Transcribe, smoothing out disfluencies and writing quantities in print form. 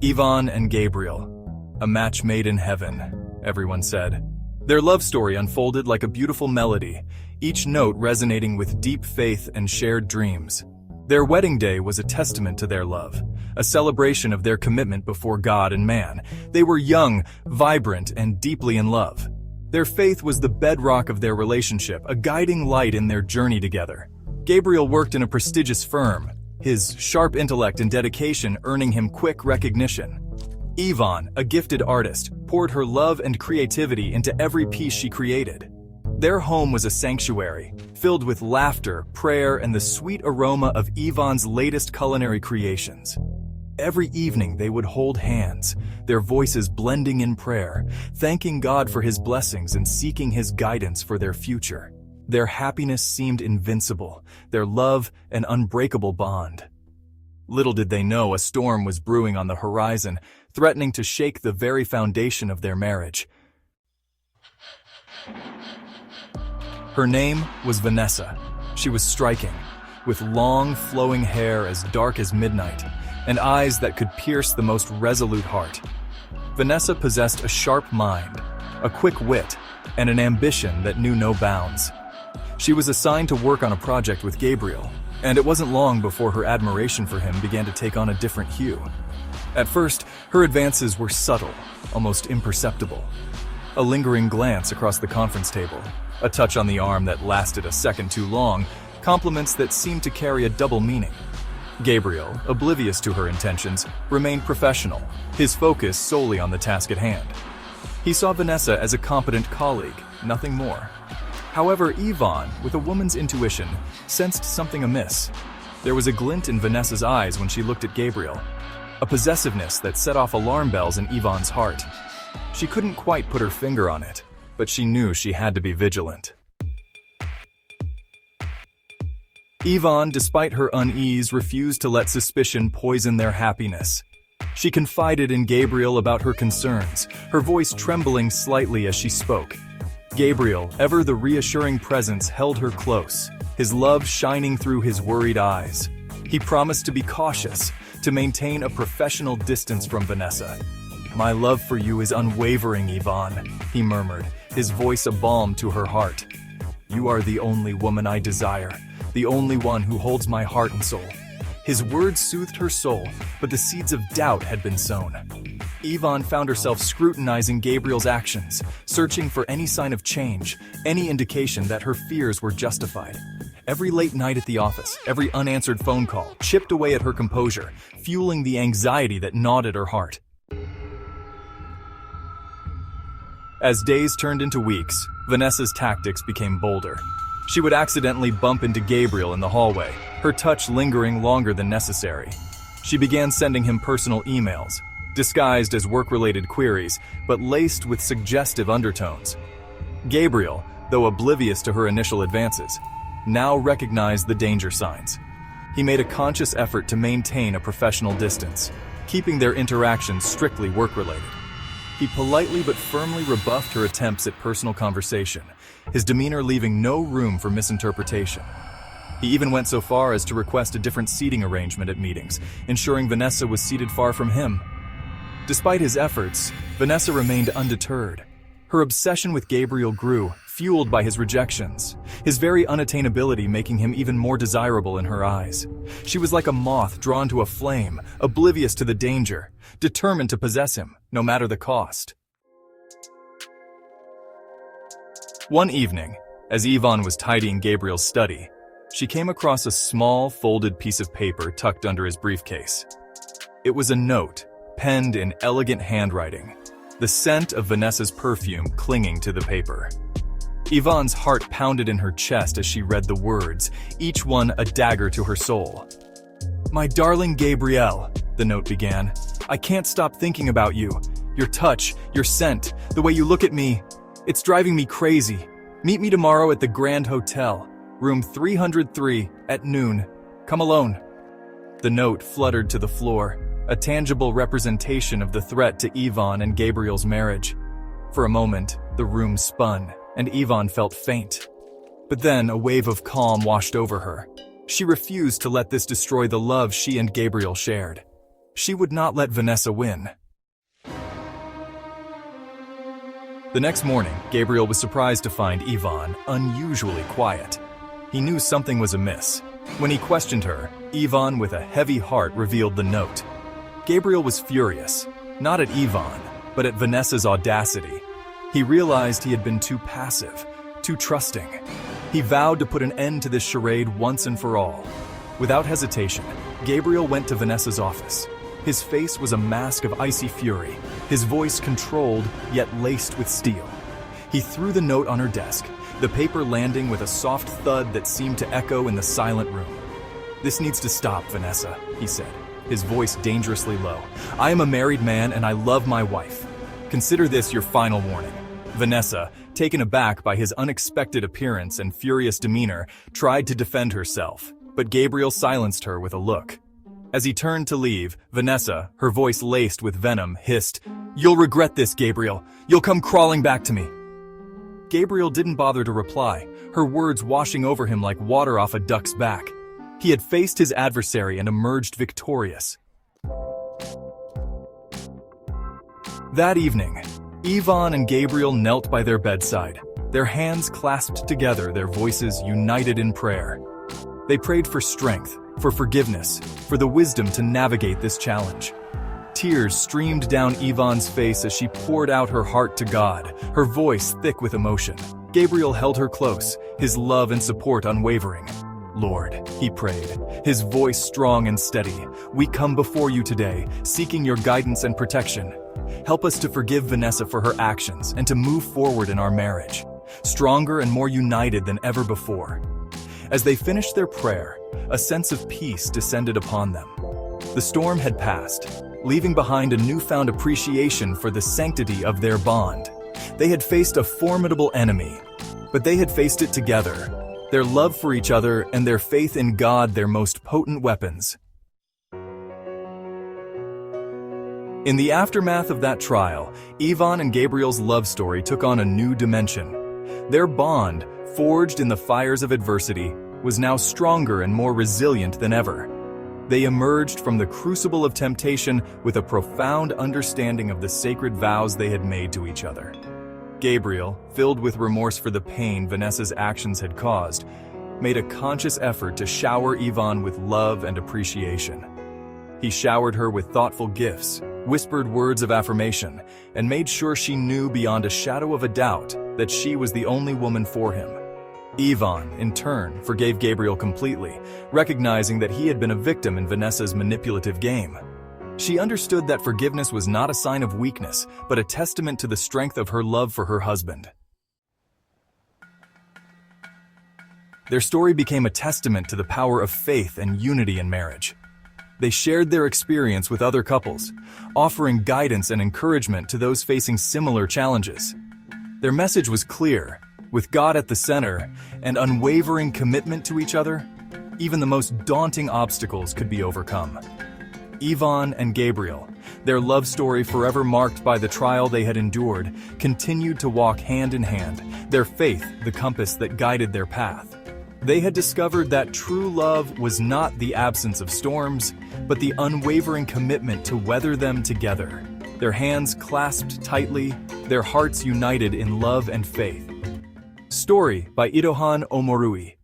Ivan and Gabriel, a match made in heaven, everyone said. Their love story unfolded like a beautiful melody, each note resonating with deep faith and shared dreams. Their wedding day was a testament to their love, a celebration of their commitment before God and man. They were young, vibrant, and deeply in love. Their faith was the bedrock of their relationship, a guiding light in their journey together. Gabriel worked in a prestigious firm, his sharp intellect and dedication earning him quick recognition. Ivan, a gifted artist, poured her love and creativity into every piece she created. Their home was a sanctuary, filled with laughter, prayer, and the sweet aroma of Ivan's latest culinary creations. Every evening they would hold hands, their voices blending in prayer, thanking God for his blessings and seeking his guidance for their future. Their happiness seemed invincible, their love an unbreakable bond. Little did they know a storm was brewing on the horizon, threatening to shake the very foundation of their marriage. Her name was Vanessa. She was striking, with long, flowing hair as dark as midnight, and eyes that could pierce the most resolute heart. Vanessa possessed a sharp mind, a quick wit, and an ambition that knew no bounds. She was assigned to work on a project with Gabriel, and it wasn't long before her admiration for him began to take on a different hue. At first, her advances were subtle, almost imperceptible. A lingering glance across the conference table, a touch on the arm that lasted a second too long, compliments that seemed to carry a double meaning. Gabriel, oblivious to her intentions, remained professional, his focus solely on the task at hand. He saw Vanessa as a competent colleague, nothing more. However, Ivan, with a woman's intuition, sensed something amiss. There was a glint in Vanessa's eyes when she looked at Gabriel, a possessiveness that set off alarm bells in Ivan's heart. She couldn't quite put her finger on it, but she knew she had to be vigilant. Ivan, despite her unease, refused to let suspicion poison their happiness. She confided in Gabriel about her concerns, her voice trembling slightly as she spoke. Gabriel, ever the reassuring presence, held her close, his love shining through his worried eyes. He promised to be cautious, to maintain a professional distance from Vanessa. "My love for you is unwavering, Ivan," he murmured, his voice a balm to her heart. "You are the only woman I desire, the only one who holds my heart and soul." His words soothed her soul, but the seeds of doubt had been sown. Ivan found herself scrutinizing Gabriel's actions, searching for any sign of change, any indication that her fears were justified. Every late night at the office, every unanswered phone call, chipped away at her composure, fueling the anxiety that gnawed at her heart. As days turned into weeks, Vanessa's tactics became bolder. She would accidentally bump into Gabriel in the hallway, her touch lingering longer than necessary. She began sending him personal emails, disguised as work-related queries, but laced with suggestive undertones. Gabriel, though oblivious to her initial advances, now recognized the danger signs. He made a conscious effort to maintain a professional distance, keeping their interactions strictly work-related. He politely but firmly rebuffed her attempts at personal conversation, his demeanor leaving no room for misinterpretation. He even went so far as to request a different seating arrangement at meetings, ensuring Vanessa was seated far from him. Despite his efforts, Vanessa remained undeterred. Her obsession with Gabriel grew, fueled by his rejections, his very unattainability making him even more desirable in her eyes. She was like a moth drawn to a flame, oblivious to the danger, determined to possess him, no matter the cost. One evening, as Ivan was tidying Gabriel's study, she came across a small, folded piece of paper tucked under his briefcase. It was a note, penned in elegant handwriting, the scent of Vanessa's perfume clinging to the paper. Ivan's heart pounded in her chest as she read the words, each one a dagger to her soul. "My darling Gabrielle," the note began, "I can't stop thinking about you. Your touch, your scent, the way you look at me. It's driving me crazy. Meet me tomorrow at the Grand Hotel, room 303, at noon. Come alone." The note fluttered to the floor, a tangible representation of the threat to Ivan and Gabriel's marriage. For a moment, the room spun, and Ivan felt faint. But then a wave of calm washed over her. She refused to let this destroy the love she and Gabriel shared. She would not let Vanessa win. The next morning, Gabriel was surprised to find Ivan unusually quiet. He knew something was amiss. When he questioned her, Ivan, with a heavy heart, revealed the note. Gabriel was furious, not at Ivan, but at Vanessa's audacity. He realized he had been too passive, too trusting. He vowed to put an end to this charade once and for all. Without hesitation, Gabriel went to Vanessa's office. His face was a mask of icy fury, his voice controlled yet laced with steel. He threw the note on her desk, the paper landing with a soft thud that seemed to echo in the silent room. "This needs to stop, Vanessa," he said, his voice dangerously low. "I am a married man and I love my wife. Consider this your final warning." Vanessa, taken aback by his unexpected appearance and furious demeanor, tried to defend herself, but Gabriel silenced her with a look. As he turned to leave, Vanessa, her voice laced with venom, hissed, "You'll regret this, Gabriel. You'll come crawling back to me." Gabriel didn't bother to reply, her words washing over him like water off a duck's back. He had faced his adversary and emerged victorious. That evening, Ivan and Gabriel knelt by their bedside, their hands clasped together, their voices united in prayer. They prayed for strength, for forgiveness, for the wisdom to navigate this challenge. Tears streamed down Ivan's face as she poured out her heart to God, her voice thick with emotion. Gabriel held her close, his love and support unwavering. "Lord," he prayed, his voice strong and steady, "we come before you today, seeking your guidance and protection. Help us to forgive Vanessa for her actions and to move forward in our marriage, stronger and more united than ever before." As they finished their prayer, a sense of peace descended upon them. The storm had passed, leaving behind a newfound appreciation for the sanctity of their bond. They had faced a formidable enemy, but they had faced it together, their love for each other and their faith in God their most potent weapons. In the aftermath of that trial, Ivan and Gabriel's love story took on a new dimension. Their bond, forged in the fires of adversity, was now stronger and more resilient than ever. They emerged from the crucible of temptation with a profound understanding of the sacred vows they had made to each other. Gabriel, filled with remorse for the pain Vanessa's actions had caused, made a conscious effort to shower Ivan with love and appreciation. He showered her with thoughtful gifts, whispered words of affirmation, and made sure she knew beyond a shadow of a doubt that she was the only woman for him. Ivan, in turn, forgave Gabriel completely, recognizing that he had been a victim in Vanessa's manipulative game. She understood that forgiveness was not a sign of weakness, but a testament to the strength of her love for her husband. Their story became a testament to the power of faith and unity in marriage. They shared their experience with other couples, offering guidance and encouragement to those facing similar challenges. Their message was clear: with God at the center and unwavering commitment to each other, even the most daunting obstacles could be overcome. Ivan and Gabriel, their love story forever marked by the trial they had endured, continued to walk hand in hand, their faith the compass that guided their path. They had discovered that true love was not the absence of storms, but the unwavering commitment to weather them together, their hands clasped tightly, their hearts united in love and faith. Story by Idohan Omorui.